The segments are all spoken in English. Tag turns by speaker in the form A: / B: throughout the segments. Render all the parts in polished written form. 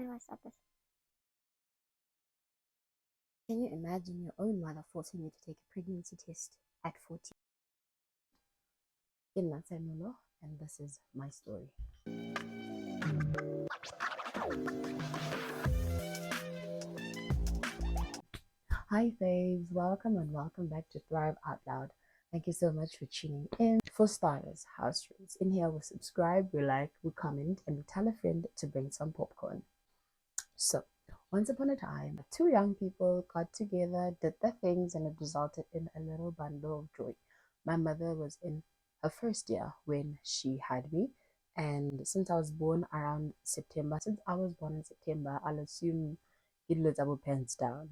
A: I'm gonna stop this.
B: Can you imagine your own mother forcing you to take a pregnancy test at 14? And this is my story. Hi faves, welcome and welcome back to Thrive Out Loud. Thank you so much for tuning in. For starters, house rules. In here we subscribe, we like, we comment, and we tell a friend to bring some popcorn. So, once upon a time, two young people got together, did their things, and it resulted in a little bundle of joy. My mother was in her first year when she had me, and since I was born around September, I'll assume it was double pants down,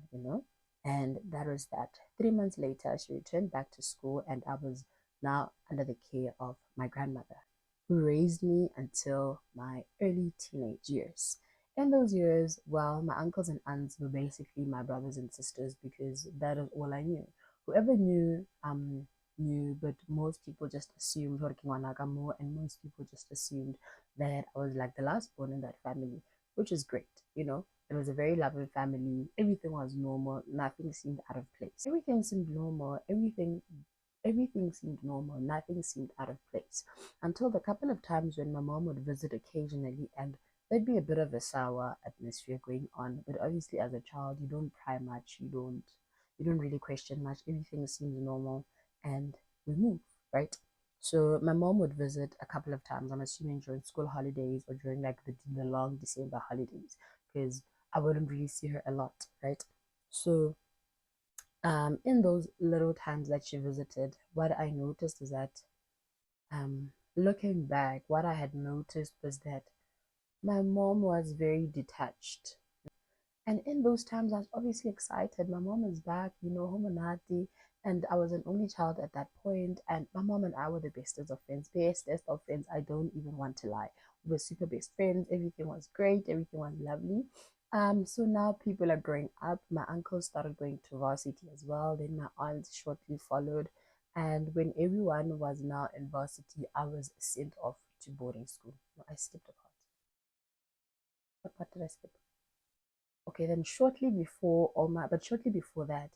B: and that was that. 3 months later, she returned back to school, and I was now under the care of my grandmother, who raised me until my early teenage years. In those years, well, my uncles and aunts were basically my brothers and sisters because that is all I knew. Whoever knew, but most people just assumed and most people just assumed that I was like the last born in that family, which is great, It was a very loving family. Everything was normal. Nothing seemed out of place. Everything seemed normal. Everything seemed normal. Nothing seemed out of place until the couple of times when my mom would visit occasionally, and there'd be a bit of a sour atmosphere going on. But obviously, as a child, you don't pry much. You don't really question much. Everything seems normal, and we move, right? So my mom would visit a couple of times. I'm assuming during school holidays or during like the long December holidays, because I wouldn't really see her a lot, right? So in those little times that she visited, what I noticed is that looking back, what I had noticed was that my mom was very detached. And in those times, I was obviously excited. My mom is back, Homanati. And I was an only child at that point. And my mom and I were the bestest of friends. Bestest of friends. I don't even want to lie. We were super best friends. Everything was great. Everything was lovely. So now people are growing up. My uncle started going to varsity as well. Then my aunt shortly followed. And when everyone was now in varsity, I was sent off to boarding school. No, I skipped a part. What part did I skip? Okay, then shortly before that,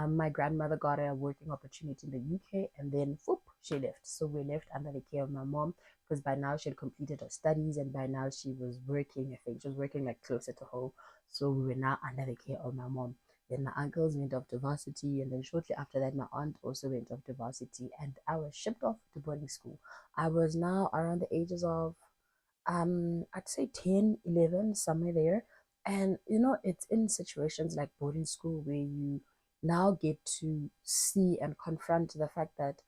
B: my grandmother got a working opportunity in the UK, and then whoop, she left. So we left under the care of my mom because by now she had completed her studies, and by now she was working. I think she was working like closer to home. So we were now under the care of my mom. Then my uncles went off to varsity, and then shortly after that, my aunt also went off to varsity, and I was shipped off to boarding school. I was now around the ages of I'd say 10, 11, somewhere there. And it's in situations like boarding school where you now get to see and confront the fact that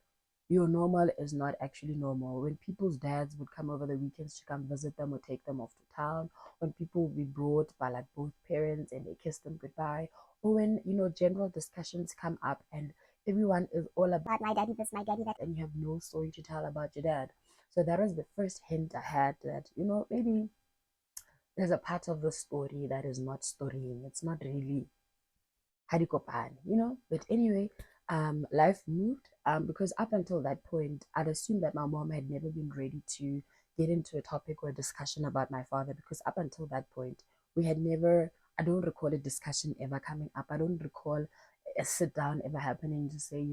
B: your normal is not actually normal. When people's dads would come over the weekends to come visit them or take them off to town, when people would be brought by like both parents and they kiss them goodbye, or when general discussions come up and everyone is all about
A: My daddy this, my daddy that.
B: and you have no story to tell about your dad. So that was the first hint I had that, maybe there's a part of the story that is not storying. It's not really Harikopan, But anyway, life moved. Because up until that point, I'd assumed that my mom had never been ready to get into a topic or a discussion about my father, because up until that point, we had never, I don't recall a discussion ever coming up. I don't recall a sit down ever happening to say,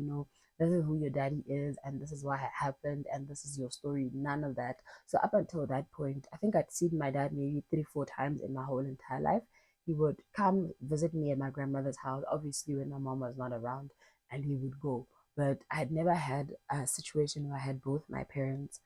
B: this is who your daddy is, and this is what happened, and this is your story. None of that. So up until that point, I think I'd seen my dad maybe 3, 4 times in my whole entire life. He would come visit me at my grandmother's house, obviously when my mom was not around, and he would go. But I had never had a situation where I had both my parents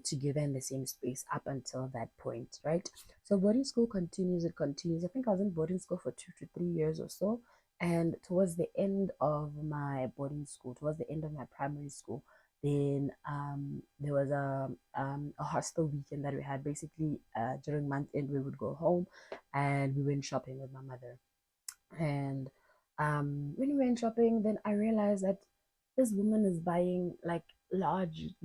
B: together in the same space up until that point, right? So boarding school continues, it continues. I think I was in boarding school for 2 to 3 years or so. And towards the end of my boarding school, towards the end of my primary school, then there was a hostel weekend that we had. Basically, during month end, we would go home and we went shopping with my mother. And when we went shopping, then I realized that this woman is buying like large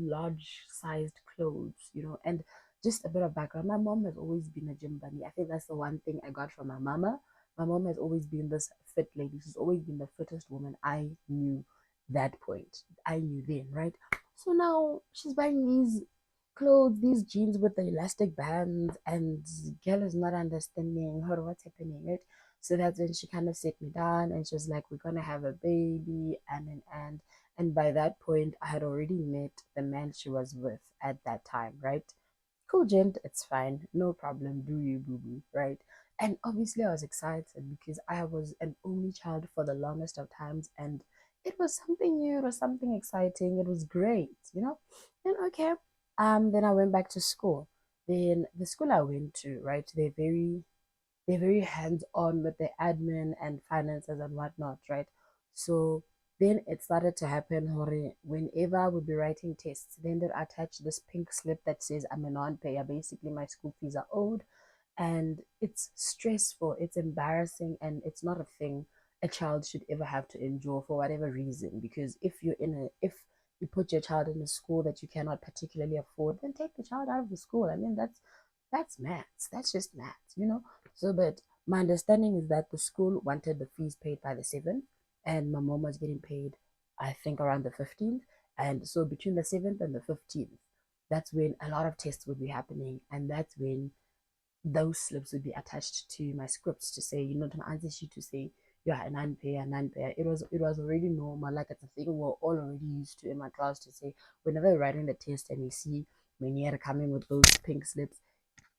B: sized clothes, and just a bit of background. My mom has always been a gym bunny. I think that's the one thing I got from my mama. My mom has always been this fit lady. She's always been the fittest woman I knew that point. I knew then, right? So now she's buying these clothes, these jeans with the elastic bands, and girl is not understanding her what's happening, right? So that's when she kind of set me down and she was like, we're gonna have a baby, and by that point I had already met the man she was with at that time, right? Cool, gent, it's fine, no problem, do you, boo boo, right? And obviously I was excited because I was an only child for the longest of times, and it was something new, it was something exciting, it was great, you know. And okay, then I went back to school. Then the school I went to, right, they're very hands-on with the admin and finances and whatnot, right? So then it started to happen, Hori, whenever I would be writing tests, then they'd attach this pink slip that says I'm a non-payer. Basically, my school fees are owed, and it's stressful, it's embarrassing, and it's not a thing a child should ever have to endure for whatever reason. Because if you put your child in a school that you cannot particularly afford, then take the child out of the school. I mean, that's maths. That's just maths, you know. So, but my understanding is that the school wanted the fees paid by the 7th, and my mom was getting paid, I think, around the 15th. And so between the 7th and the 15th, that's when a lot of tests would be happening, and that's when those slips would be attached to my scripts to say, to my answer sheet to say, yeah, a non-payer, non-payer. It was already normal, like it's a thing we're all already used to in my class to say whenever we're writing the test and we see Meniere coming with those pink slips,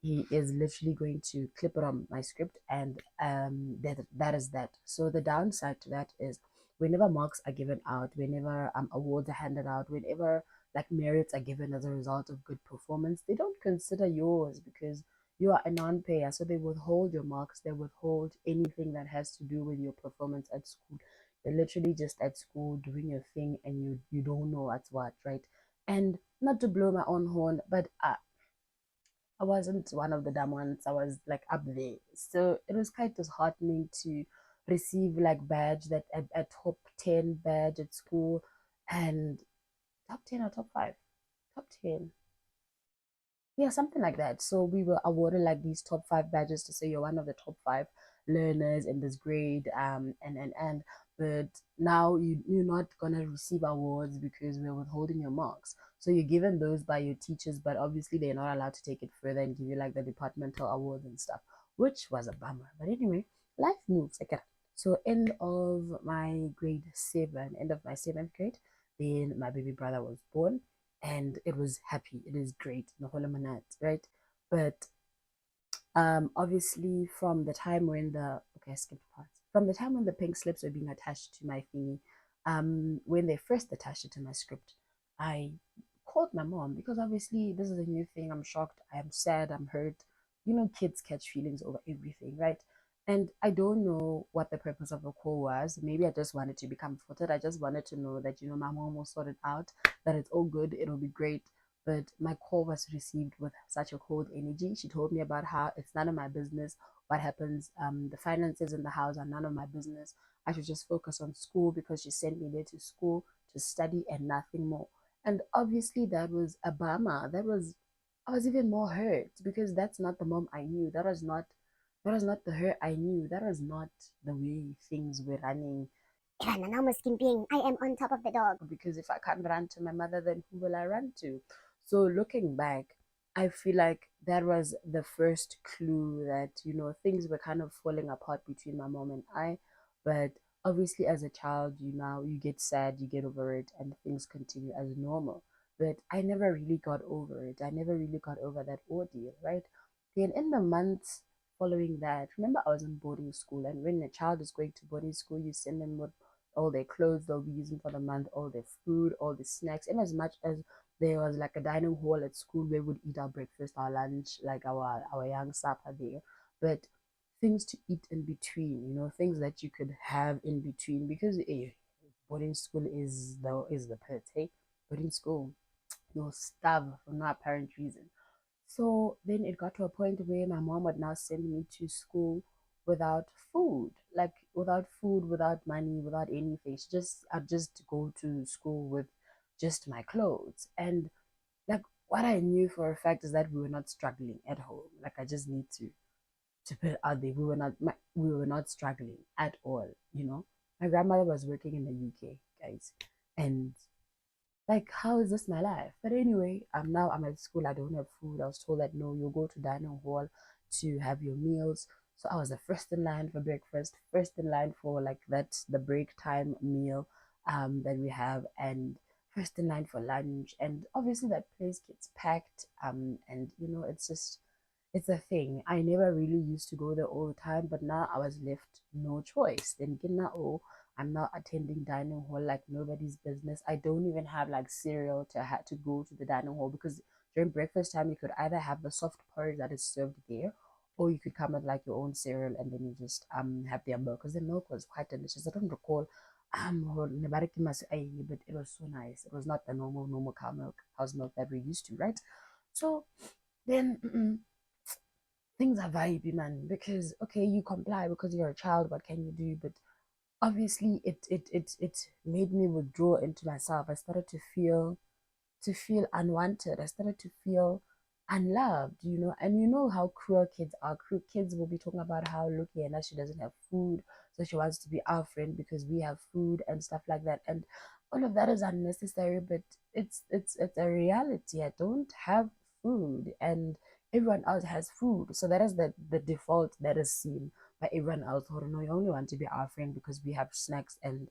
B: he is literally going to clip it on my script, and that is that. So the downside to that is whenever marks are given out, whenever awards are handed out, whenever like merits are given as a result of good performance, they don't consider yours because you are a non-payer. So they withhold your marks, they withhold anything that has to do with your performance at school. You're literally just at school doing your thing, and you don't know what's what, right? And not to blow my own horn, but I wasn't one of the dumb ones. I was like up there. So it was quite disheartening to receive like badge that a top 10 badge at school, and top 10 or top 5? Top 10. Yeah, something like that. So we were awarded like these top 5 badges to say you're one of the top 5 learners in this grade. And but now you're not gonna receive awards because we're withholding your marks. So you're given those by your teachers, but obviously they're not allowed to take it further and give you like the departmental awards and stuff, which was a bummer. But anyway, life moves. Okay. So end of my grade 7, end of my 7th grade, then my baby brother was born, and it was happy. It is great, Noholamanat, right? But obviously from the time when the okay, I skipped parts. From the time when the pink slips were being attached to my thingy, when they first attached it to my script, I called my mom because obviously this is a new thing. I'm shocked, I am sad, I'm hurt. Kids catch feelings over everything, right? And I don't know what the purpose of the call was. Maybe I just wanted to be comforted. I just wanted to know that, my mom will sort it out, that it's all good, it'll be great. But my call was received with such a cold energy. She told me about how it's none of my business what happens. The finances in the house are none of my business. I should just focus on school because she sent me there to school to study and nothing more. And obviously, that was a bummer. I was even more hurt because that's not the mom I knew. That was not the her I knew. That was not the way things were running. I am on top of the dog. Because if I can't run to my mother, then who will I run to? So looking back, I feel like that was the first clue that, things were kind of falling apart between my mom and I. But obviously, as a child, you get sad, you get over it, and things continue as normal. But I never really got over it. I never really got over that ordeal, right? Then in the months following that, remember I was in boarding school, and when a child is going to boarding school, you send them with all their clothes they'll be using for the month, all their food, all the snacks, and as much as there was like a dining hall at school where we would eat our breakfast, our lunch, like our young supper there. But things to eat in between, things that you could have in between, because boarding school is the pit, hey? Boarding school, you'll starve for no apparent reason. So then it got to a point where my mom would now send me to school without food, like without food, without money, without anything. I'd just go to school with just my clothes. And like what I knew for a fact is that we were not struggling at home. Like I just need to put it out there. We were not struggling at all. My grandmother was working in the UK, guys, and Like, how is this my life? But anyway, now I'm at school. I don't have food. I was told that no, you'll go to dining hall to have your meals. So I was the first in line for breakfast, first in line for like that's the break time meal that we have, and first in line for lunch. And obviously that place gets packed. And it's just it's a thing. I never really used to go there all the time, but now I was left no choice. Then oh, I'm not attending dining hall like nobody's business. I don't even have like cereal to have to go to the dining hall because during breakfast time you could either have the soft porridge that is served there, or you could come with like your own cereal and then you just have their milk because the milk was quite delicious. I don't recall but it was so nice. It was not the normal cow milk, house milk that we're used to, right? So then things are vibey, man, because okay, you comply because you're a child, what can you do? But obviously it made me withdraw into myself. I started to feel unwanted. I started to feel unloved, and you know how cruel kids are. Cruel kids will be talking about how lucky and that she doesn't have food, so she wants to be our friend because we have food and stuff like that. And all of that is unnecessary, but it's a reality. I don't have food and everyone else has food. So that is the default that is seen by everyone else. Oh no, you only want to be our friend because we have snacks and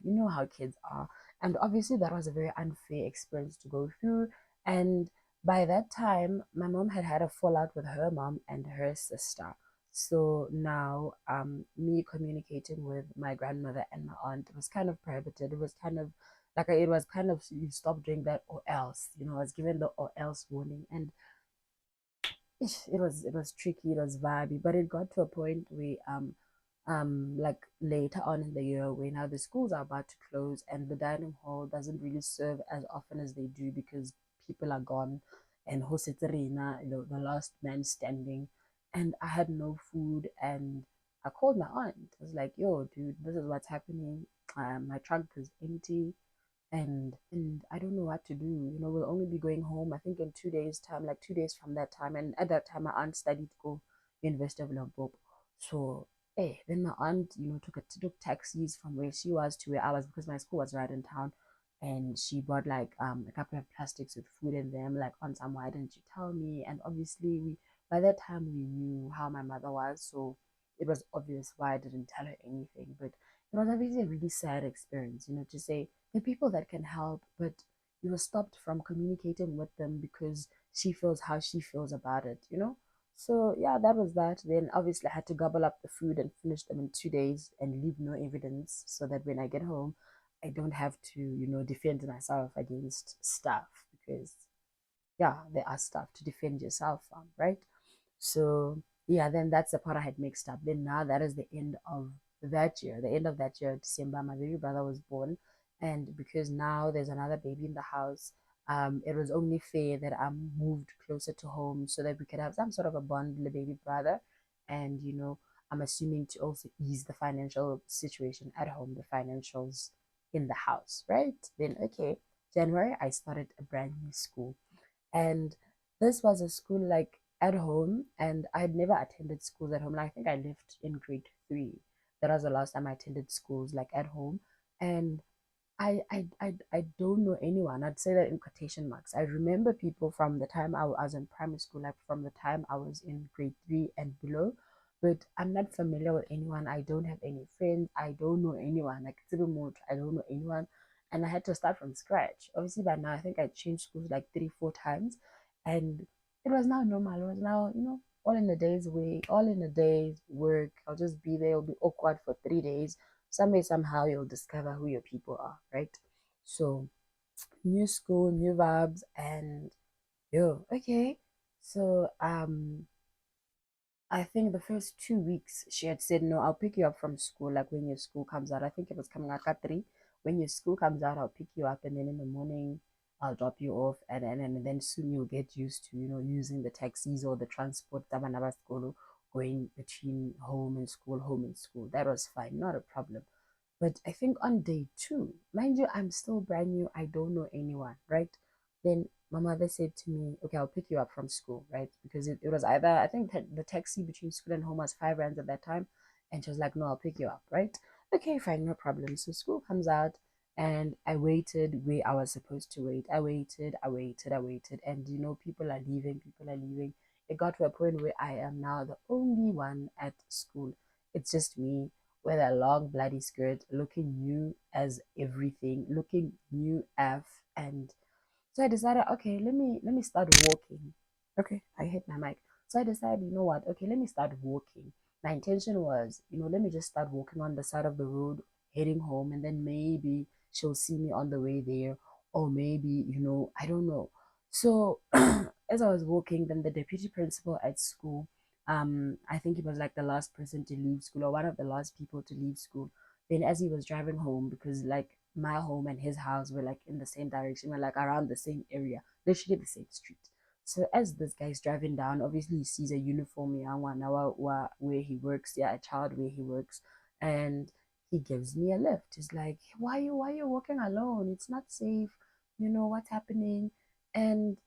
B: you know how kids are. And obviously, that was a very unfair experience to go through. And by that time, my mom had had a fallout with her mom and her sister. So now, me communicating with my grandmother and my aunt was kind of prohibited. It was kind of it was kind of you stop doing that or else. I was given the or else warning, and it was tricky, it was vibey, but it got to a point where like later on in the year when now the schools are about to close and the dining hall doesn't really serve as often as they do because people are gone and Hoseterina, the last man standing, and I had no food and I called my aunt. I was like, yo, dude, this is what's happening. My trunk is empty and I don't know what to do. We'll only be going home, I think, in 2 days' time, like 2 days from that time. And at that time, my aunt studied to go University of Limpopo. So, hey, then my aunt, took taxis from where she was to where I was because my school was right in town. And she bought like a couple of plastics with food in them. Like, on some, why didn't you tell me? And obviously, we by that time we knew how my mother was, so it was obvious why I didn't tell her anything. But it was obviously a really sad experience, to say the people that can help, but you were stopped from communicating with them because she feels how she feels about it. So yeah, that was that. Then obviously I had to gobble up the food and finish them in 2 days and leave no evidence so that when I get home, I don't have to, defend myself against stuff because yeah, there are stuff to defend yourself from, right? So yeah, then that's the part I had mixed up. Then now that is the end of that year. The end of that year, December, my baby brother was born. And because now there's another baby in the house, it was only fair that I moved closer to home so that we could have some sort of a bond with the baby brother. And I'm assuming to also ease the financial situation at home, the financials in the house, right? Then okay, January I started a brand new school. And this was a school like at home, and I'd never attended schools at home. Like, I think I left in grade 3. That was the last time I attended schools like at home. And I don't know anyone. I'd say that in quotation marks. I remember people from the time I was in primary school, like from the time I was in grade 3 and below, but I'm not familiar with anyone. I don't have any friends. I don't know anyone. Like Tsibimut, I don't know anyone. And I had to start from scratch. Obviously by now I think I changed schools like 3, 4 times. And it was now normal. It was now, all in a day's way, all in a day's work. I'll just be there, it'll be awkward for 3 days. Some way, somehow, you'll discover who your people are, right? So, new school, new vibes, and yo, okay. So, I think the first 2 weeks she had said, no, I'll pick you up from school, like when your school comes out. I think it was coming out at 3. When your school comes out, I'll pick you up, and then in the morning, I'll drop you off, and then soon you'll get used to, using the taxis or the transport, tabanaba school, going between home and school. That was fine, not a problem. But I think on day 2, mind you, I'm still brand new. I don't know anyone, right? Then my mother said to me, okay, I'll pick you up from school, right? Because it was either, I think the taxi between school and home was 5 rands at that time. And she was like, no, I'll pick you up, right? Okay, fine, no problem. So school comes out And I waited where I was supposed to wait. I waited, and people are leaving, people are leaving. It got to a point where I am now the only one at school. It's just me with a long bloody skirt, looking new as everything, looking new af. And so I decided, okay, let me start walking. Okay, I hit my mic. So I decided, you know what? Okay, let me start walking. My intention was, let me just start walking on the side of the road, heading home, and then maybe she'll see me on the way there, or maybe, I don't know. So as I was walking, then the deputy principal at school, I think he was like the last person to leave school, or one of the last people to leave school. Then as he was driving home, because like my home and his house were like in the same direction, we're like around the same area, literally the same street. So as this guy's driving down, obviously he sees a uniform young one now where he works, yeah, a child where he works, and he gives me a lift. He's like, why you walking alone? It's not safe. What's happening? And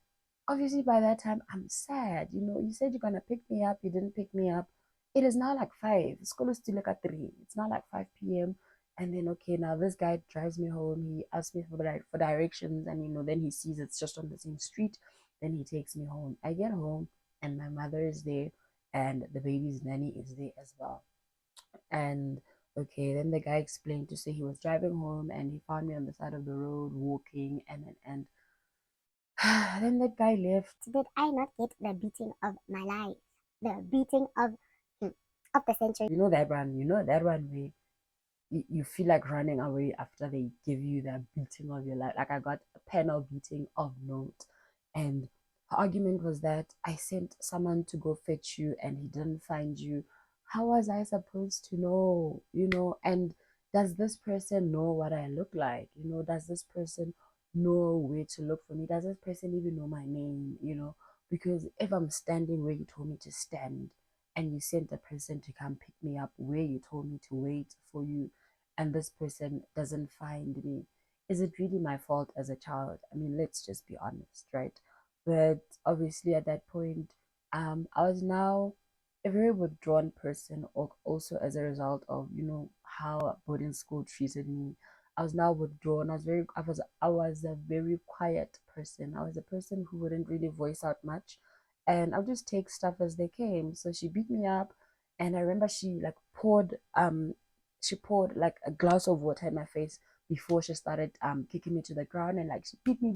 B: obviously by that time I'm sad. You said you're gonna pick me up, you didn't pick me up. It is now like 5. School is still like at 3. It's not like 5 p.m. And then okay, now this guy drives me home. He asks me for directions, and then he sees it's just on the same street. Then he takes me home. I get home, and my mother is there, and the baby's nanny is there as well. And okay, then the guy explained to say he was driving home, and he found me on the side of the road walking, and then the guy left.
A: Did I not get the beating of my life? The beating of the century.
B: You know that one where you feel like running away after they give you the beating of your life. Like I got a penal beating of note. And her argument was that I sent someone to go fetch you and he didn't find you. How was I supposed to know? And does this person know what I look like? Does this person know where to look for me? Does this person even know my name? Because if I'm standing where you told me to stand, and you sent a person to come pick me up where you told me to wait for you, and this person doesn't find me, is it really my fault as a child? I mean, let's just be honest, right? But obviously at that point, I was now a very withdrawn person, also as a result of how boarding school treated me. I was now withdrawn. I was a very quiet person. I was a person who wouldn't really voice out much, and I'll just take stuff as they came. So she beat me up, and I remember she poured like a glass of water in my face before she started kicking me to the ground, and like she beat me.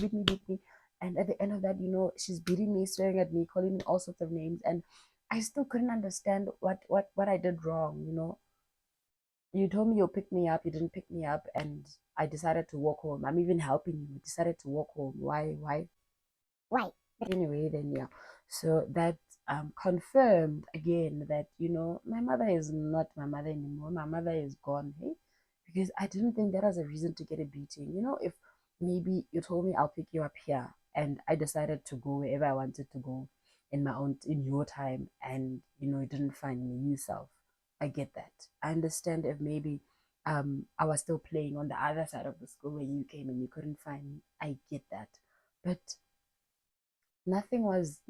B: And at the end of that, she's beating me, swearing at me, calling me all sorts of names, and I still couldn't understand what I did wrong. You told me you'll pick me up, you didn't pick me up, and I decided to walk home. I'm even helping you. Decided to walk home. Why?
A: Why?
B: Anyway, then yeah. So that confirmed again that my mother is not my mother anymore. My mother is gone. Hey, because I didn't think that was a reason to get a beating. If maybe you told me I'll pick you up here, and I decided to go wherever I wanted to go in your time, and you didn't find me yourself. I get that. I understand if maybe I was still playing on the other side of the school when you came and you couldn't find me. I get that. But nothing was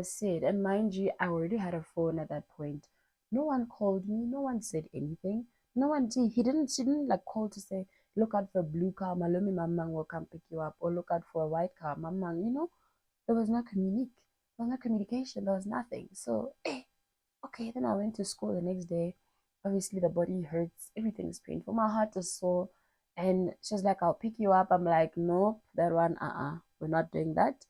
B: said, and mind you, I already had a phone at that point. No one called me, no one said anything. No one did. She didn't like call to say, look out for a blue car, Malumi Mamang will come pick you up, or look out for a white car, Mamang. There was no communication, there was nothing. So okay, then I went to school the next day. Obviously, the body hurts, everything is painful, my heart is sore. And she's like, I'll pick you up. I'm like, nope, that one, we're not doing that.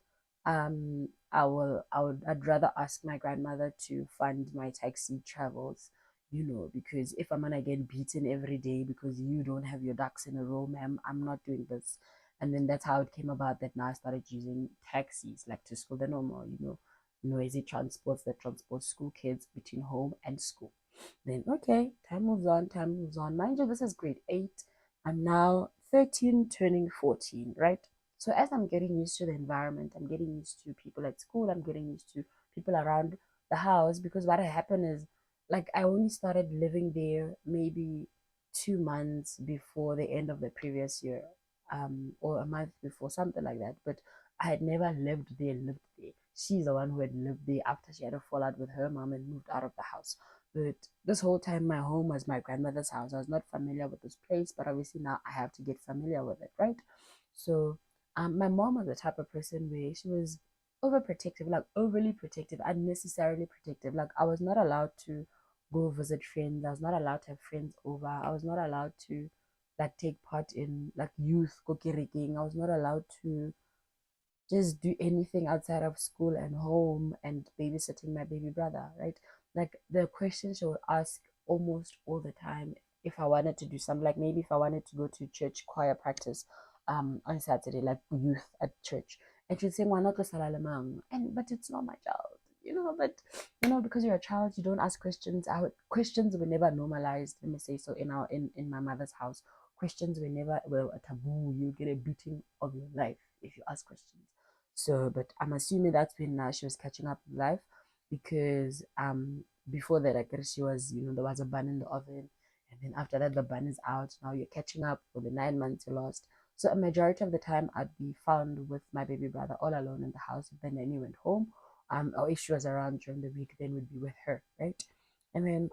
B: I'd rather ask my grandmother to fund my taxi travels, because if I'm gonna get beaten every day because you don't have your ducks in a row, ma'am, I'm not doing this. And then that's how it came about that now I started using taxis, like to school, the normal, noisy transports that transport school kids between home and school. Then okay, time moves on. Mind you, this is grade 8. I'm now 13 turning 14, right? So as I'm getting used to the environment, I'm getting used to people at school, I'm getting used to people around the house, because what had happened is, like, I only started living there maybe 2 months before the end of the previous year, or a month before, something like that. But I had never lived there. She's the one who had lived there after she had a fallout with her mom and moved out of the house. But this whole time, my home was my grandmother's house. I was not familiar with this place, but obviously now I have to get familiar with it, right? So, my mom was the type of person where she was overprotective, like overly protective, unnecessarily protective. Like I was not allowed to go visit friends. I was not allowed to have friends over. I was not allowed to like take part in like youth kokiriking. I was not allowed to just do anything outside of school and home and babysitting my baby brother, right? Like the questions she would ask almost all the time if I wanted to do something, like maybe if I wanted to go to church choir practice on Saturday, like youth at church. And she'd say, "Why not And but it's not my child, but because you're a child, you don't ask questions. Our questions were never normalized, let me say so, in my mother's house. Questions were never a taboo. You get a beating of your life if you ask questions. So, but I'm assuming that's when she was catching up with life because before that, I guess she was, there was a bun in the oven, and then after that, the bun is out. Now you're catching up for the 9 months you lost. So a majority of the time, I'd be found with my baby brother all alone in the house. If the nanny went home, or if she was around during the week, then we'd be with her, right? And then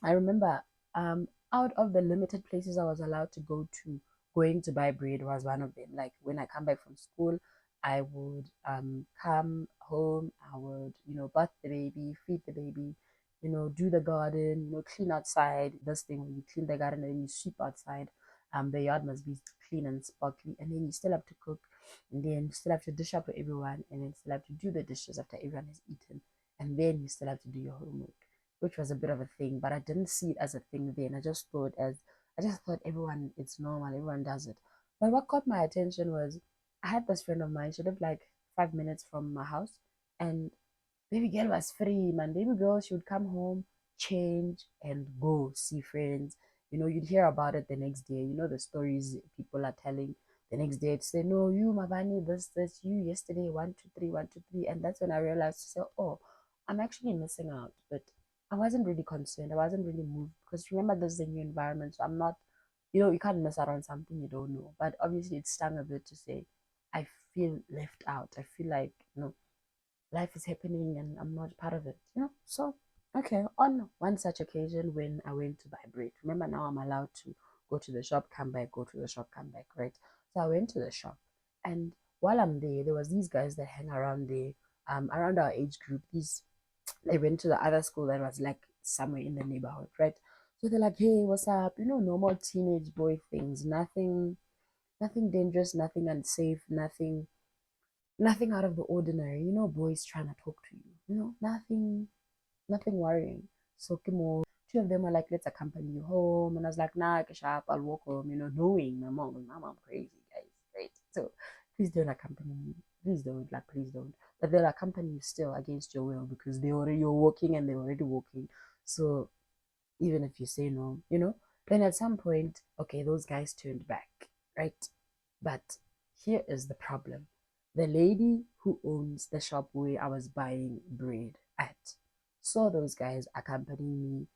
B: I remember out of the limited places I was allowed to go to, going to buy bread was one of them. Like when I come back from school, I would come home, I would, bath the baby, feed the baby, do the garden, clean outside. This thing when you clean the garden and then you sweep outside, the yard must be clean and sparkly, and then you still have to cook, and then you still have to dish up for everyone, and then still have to do the dishes after everyone has eaten, and then you still have to do your homework, which was a bit of a thing, but I didn't see it as a thing then. I just thought everyone, it's normal, everyone does it. But what caught my attention was I had this friend of mine, she lived like 5 minutes from my house, and baby girl was free, man. Baby girl, she would come home, change, and go see friends. You'd hear about it the next day. The stories people are telling the next day. It's say, no, you, Mavani, this, you yesterday, 1, 2, 3, 1, 2, 3. And that's when I realized, so, oh, I'm actually missing out. But I wasn't really concerned. I wasn't really moved because remember, this is a new environment. So I'm not, you can't miss out on something you don't know. But obviously, it stung a bit to say, I feel left out. I feel like, life is happening and I'm not part of it. So, okay, on one such occasion when I went to buy bread, remember now I'm allowed to go to the shop, come back, go to the shop, come back, right? So I went to the shop, and while I'm there was these guys that hang around there, around our age group. They went to the other school that was like somewhere in the neighborhood, right? So they're like, hey, what's up? Normal teenage boy things, nothing dangerous, nothing unsafe, nothing out of the ordinary. Boys trying to talk to you. Nothing worrying. So Kimo, two of them were like, let's accompany you home. And I was like, nah, Kashap, I'll walk home, knowing my mom crazy, guys. Right. So please don't accompany me. Please don't, like please don't. But they'll accompany you still against your will because you're walking and they're already walking. So even if you say no, then at some point, okay, those guys turned back, right? But here is the problem. The lady who owns the shop where I was buying bread at saw those guys accompanying me,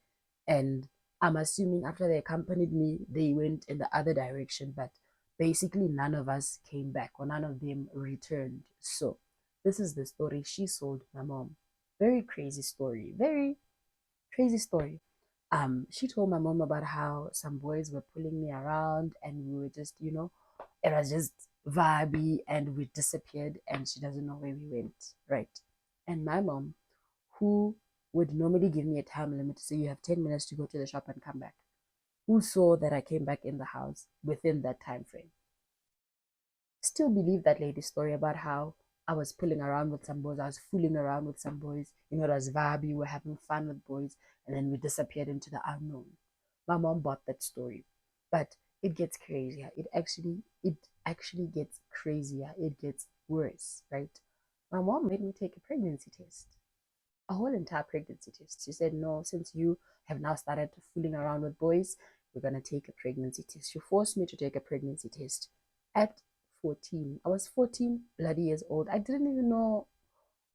B: and I'm assuming after they accompanied me, they went in the other direction, but basically none of us came back or none of them returned. So this is the story she sold my mom. Very crazy story. Very crazy story. She told my mom about how some boys were pulling me around and we were just, it was just vibey and we disappeared and she doesn't know where we went, right? And my mom, who would normally give me a time limit to say you have 10 minutes to go to the shop and come back, who saw that I came back in the house within that time frame, still believe that lady's story about how I was pulling around with some boys, I was fooling around with some boys, it was vibey, we were having fun with boys, and then we disappeared into the unknown. My mom bought that story. But it gets crazier. It actually gets crazier. It gets worse, right? My mom made me take a pregnancy test. A whole entire pregnancy test. She said, no, since you have now started fooling around with boys, we're gonna take a pregnancy test. She forced me to take a pregnancy test at 14. I was 14 bloody years old. I didn't even know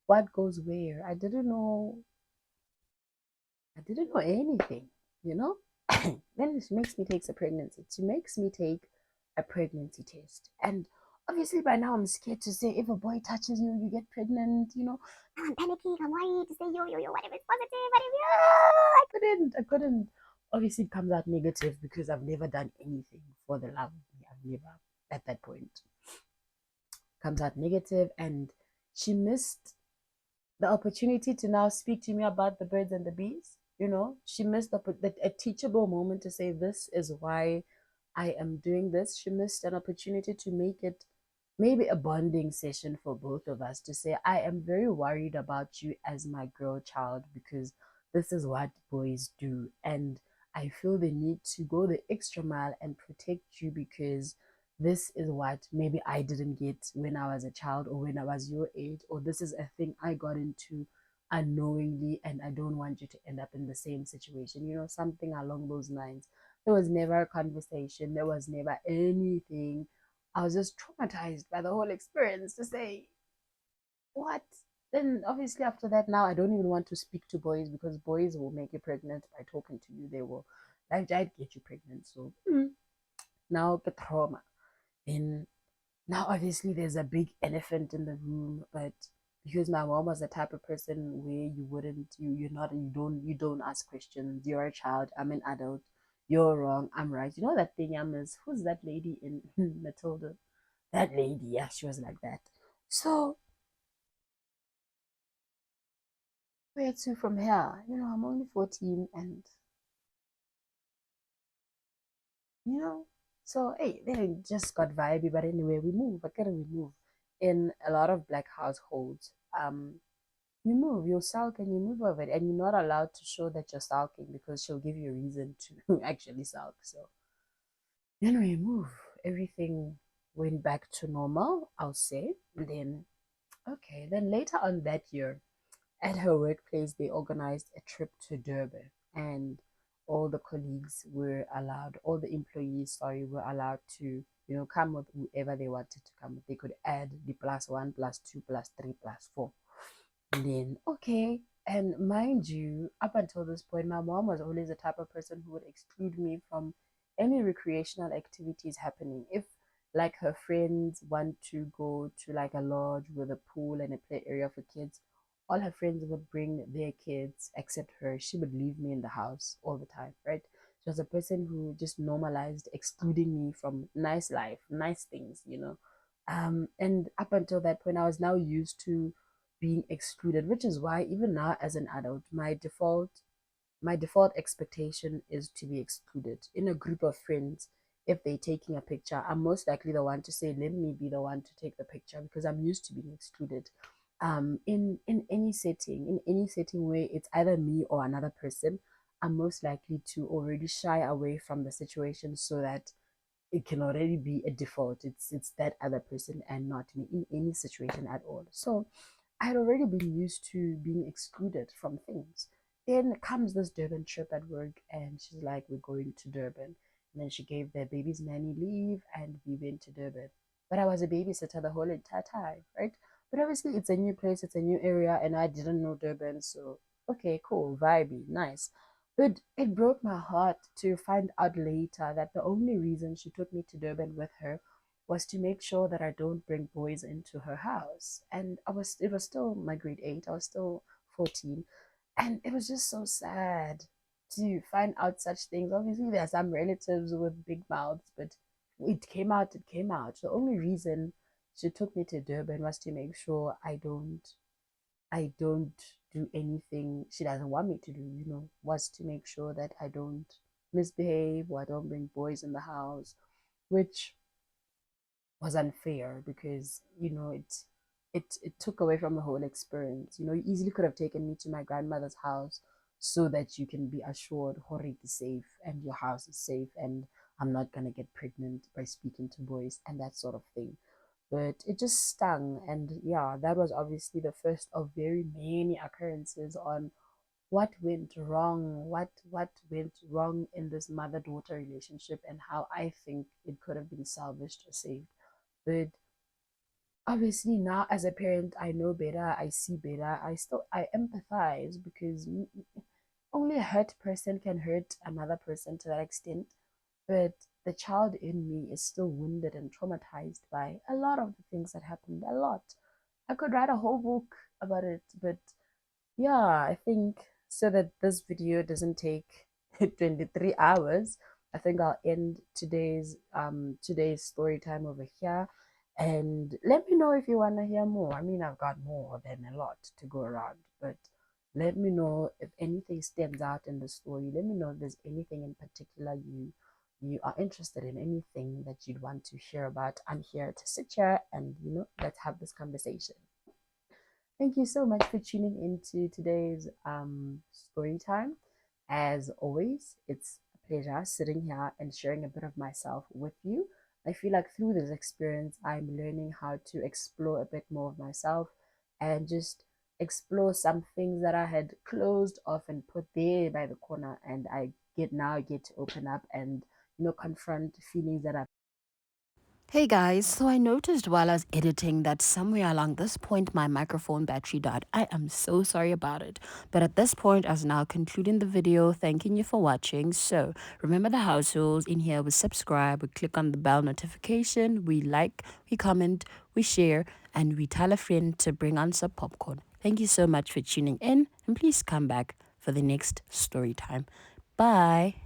B: what goes where. I didn't know anything, you know? Then she makes me take a pregnancy. She makes me take a pregnancy test. And obviously by now I'm scared to say if a boy touches you, you get pregnant, you know.
A: I'm panicking, I'm worried to say, yo, what if it's positive? What if
B: I couldn't. Obviously, it comes out negative because I've never done anything for the love of me. I've never, at that point, comes out negative, and she missed the opportunity to now speak to me about the birds and the bees. You know, she missed a teachable moment to say, this is why I am doing this. She missed an opportunity to make it maybe a bonding session for both of us to say, I am very worried about you as my girl child because this is what boys do. And I feel the need to go the extra mile and protect you because this is what maybe I didn't get when I was a child or when I was your age, or this is a thing I got into unknowingly and I don't want you to end up in the same situation, you know, something along those lines. There was never a conversation, there was never anything. I was just traumatized by the whole experience to say, what? Then obviously after that, now I don't even want to speak to boys because boys will make you pregnant by talking to you. They will like I'd get you pregnant. So now the trauma. And now obviously there's a big elephant in the room, but because my mom was the type of person where you wouldn't you're not you don't ask questions. You're a child, I'm an adult, you're wrong, I'm right. You know that thing who's that lady in Matilda? That lady, yeah, she was like that. So where to from here? You know, I'm only 14 and you know, so hey, they just got vibey, but anyway, we move. What can we move? In a lot of black households, you move, you sulk and you move over it, and you're not allowed to show that you're sulking because she'll give you a reason to actually sulk. So then we move. Everything went back to normal, I'll say. And then okay, then later on that year, at her workplace, they organized a trip to Durban, and all the colleagues were allowed, all the employees, sorry, were allowed to, you know, come with whoever they wanted to come with. They could add the +1, +2, +3, +4. And then, okay. And mind you, up until this point, my mom was always the type of person who would exclude me from any recreational activities happening. If like her friends want to go to like a lodge with a pool and a play area for kids, all her friends would bring their kids except her. She would leave me in the house all the time, right? She was a person who just normalized excluding me from nice life, nice things, you know. And up until that point, I was now used to being excluded, which is why even now as an adult, my default expectation is to be excluded. In a group of friends, if they're taking a picture, I'm most likely the one to say, let me be the one to take the picture because I'm used to being excluded. In any setting where it's either me or another person, I'm most likely to already shy away from the situation so that it can already be a default. It's that other person and not me in any situation at all. So I had already been used to being excluded from things. Then comes this Durban trip at work, and she's like, we're going to Durban. And then she gave their baby's nanny leave, and we went to Durban. But I was a babysitter the whole entire time, right? But obviously, it's a new place, it's a new area, and I didn't know Durban. So, okay, cool, vibey, nice. But it broke my heart to find out later that the only reason she took me to Durban with her was to make sure that I don't bring boys into her house. And it was still my grade 8, I was still 14. And it was just so sad to find out such things. Obviously, there are some relatives with big mouths, but it came out. The only reason she took me to Durban was to make sure I don't do anything she doesn't want me to do, you know, was to make sure that I don't misbehave or I don't bring boys in the house, which was unfair because you know it took away from the whole experience. You know, you easily could have taken me to my grandmother's house so that you can be assured Horik is safe and your house is safe and I'm not gonna get pregnant by speaking to boys and that sort of thing. But it just stung, and yeah, that was obviously the first of very many occurrences on what went wrong in this mother-daughter relationship and how I think it could have been salvaged or saved. But obviously now as a parent, I know better, I see better, I empathize because only a hurt person can hurt another person to that extent. But the child in me is still wounded and traumatized by a lot of the things that happened. A lot. I could write a whole book about it, but yeah, I think so that this video doesn't take 23 hours, I think I'll end today's story time over here. And let me know if you want to hear more. I mean, I've got more than a lot to go around, but let me know if anything stands out in the story. Let me know if there's anything in particular you are interested in, anything that you'd want to share about. I'm here to sit here and let's have this conversation. Thank you so much for tuning into today's story time. As always, it's a pleasure sitting here and sharing a bit of myself with you. I feel like through this experience, I'm learning how to explore a bit more of myself and just explore some things that I had closed off and put there by the corner. And I get to open up and confront feelings that I've. Hey guys, so I noticed while I was editing that somewhere along this point my microphone battery died. I am so sorry about it. But at this point, I was now concluding the video, thanking you for watching. So remember the house rules. In here we subscribe, we click on the bell notification, we like, we comment, we share, and we tell a friend to bring on some popcorn. Thank you so much for tuning in, and please come back for the next story time. Bye.